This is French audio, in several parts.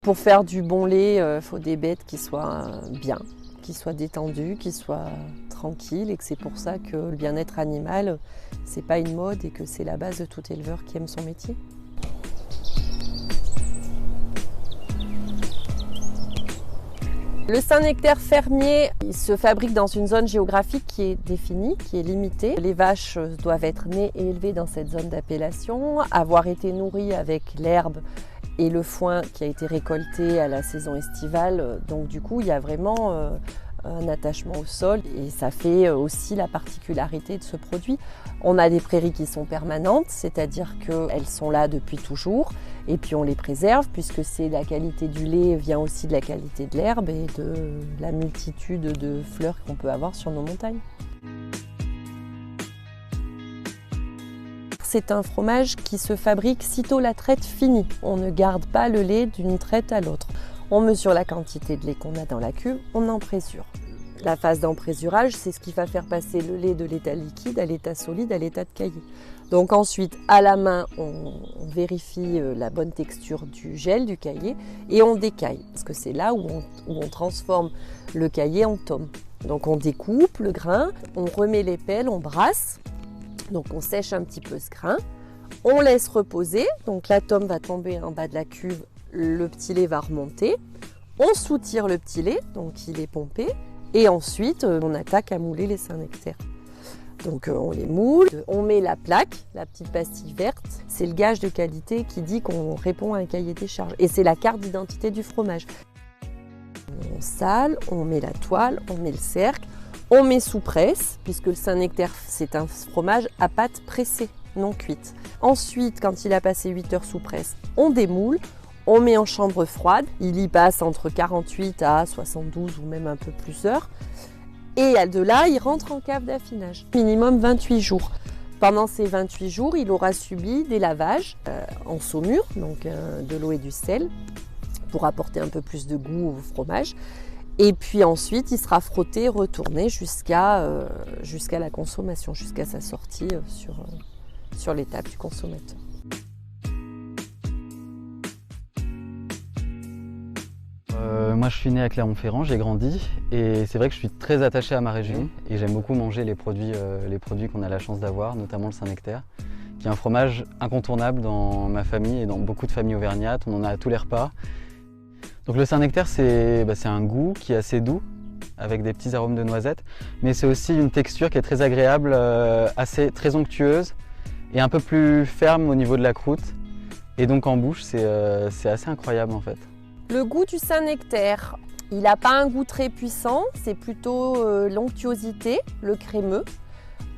Pour faire du bon lait, il faut des bêtes qui soient bien, qui soient détendues, qui soient tranquilles et que c'est pour ça que le bien-être animal, c'est pas une mode et que c'est la base de tout éleveur qui aime son métier. Le Saint-Nectaire fermier, il se fabrique dans une zone géographique qui est définie, qui est limitée. Les vaches doivent être nées et élevées dans cette zone d'appellation, avoir été nourries avec l'herbe et le foin qui a été récolté à la saison estivale. Donc du coup, il y a vraiment un attachement au sol et ça fait aussi la particularité de ce produit. On a des prairies qui sont permanentes, c'est-à-dire qu'elles sont là depuis toujours et puis on les préserve puisque la qualité du lait vient aussi de la qualité de l'herbe et de la multitude de fleurs qu'on peut avoir sur nos montagnes. C'est un fromage qui se fabrique sitôt la traite finie. On ne garde pas le lait d'une traite à l'autre. On mesure la quantité de lait qu'on a dans la cuve, on emprézure. La phase d'emprésurage, c'est ce qui va faire passer le lait de l'état liquide à l'état solide, à l'état de caillé. Donc ensuite, à la main, on vérifie la bonne texture du gel, du caillé, et on décaille. Parce que c'est là où on transforme le caillé en tome. Donc on découpe le grain, on remet les pelles, on brasse. Donc on sèche un petit peu ce grain, on laisse reposer. Donc la tome va tomber en bas de la cuve, le petit lait va remonter. On soutire le petit lait, donc il est pompé. Et ensuite, on attaque à mouler les Saint-Nectaire. Donc on les moule, on met la plaque, la petite pastille verte. C'est le gage de qualité qui dit qu'on répond à un cahier des charges. Et c'est la carte d'identité du fromage. On sale, on met la toile, on met le cercle, on met sous presse, puisque le Saint-Nectaire, c'est un fromage à pâte pressée, non cuite. Ensuite, quand il a passé 8 heures sous presse, on démoule. On met en chambre froide, il y passe entre 48 à 72 ou même un peu plus heures. Et de là, il rentre en cave d'affinage, minimum 28 jours. Pendant ces 28 jours, il aura subi des lavages en saumure, donc de l'eau et du sel, pour apporter un peu plus de goût au fromage. Et puis ensuite, il sera frotté, retourné jusqu'à la consommation, jusqu'à sa sortie sur l'étape du consommateur. Moi je suis né à Clermont-Ferrand, j'ai grandi et c'est vrai que je suis très attaché à ma région et j'aime beaucoup manger les produits qu'on a la chance d'avoir, notamment le Saint-Nectaire, qui est un fromage incontournable dans ma famille et dans beaucoup de familles auvergnates, on en a à tous les repas. Donc le Saint-Nectaire c'est un goût qui est assez doux, avec des petits arômes de noisettes, mais c'est aussi une texture qui est très agréable, très onctueuse et un peu plus ferme au niveau de la croûte. Et donc en bouche c'est assez incroyable en fait. Le goût du Saint-Nectaire, il n'a pas un goût très puissant, c'est plutôt l'onctuosité, le crémeux,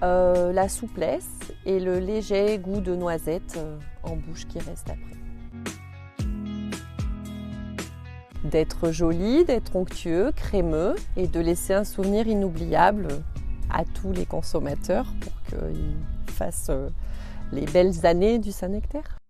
la souplesse et le léger goût de noisette en bouche qui reste après. D'être joli, d'être onctueux, crémeux et de laisser un souvenir inoubliable à tous les consommateurs pour qu'ils fassent les belles années du Saint-Nectaire.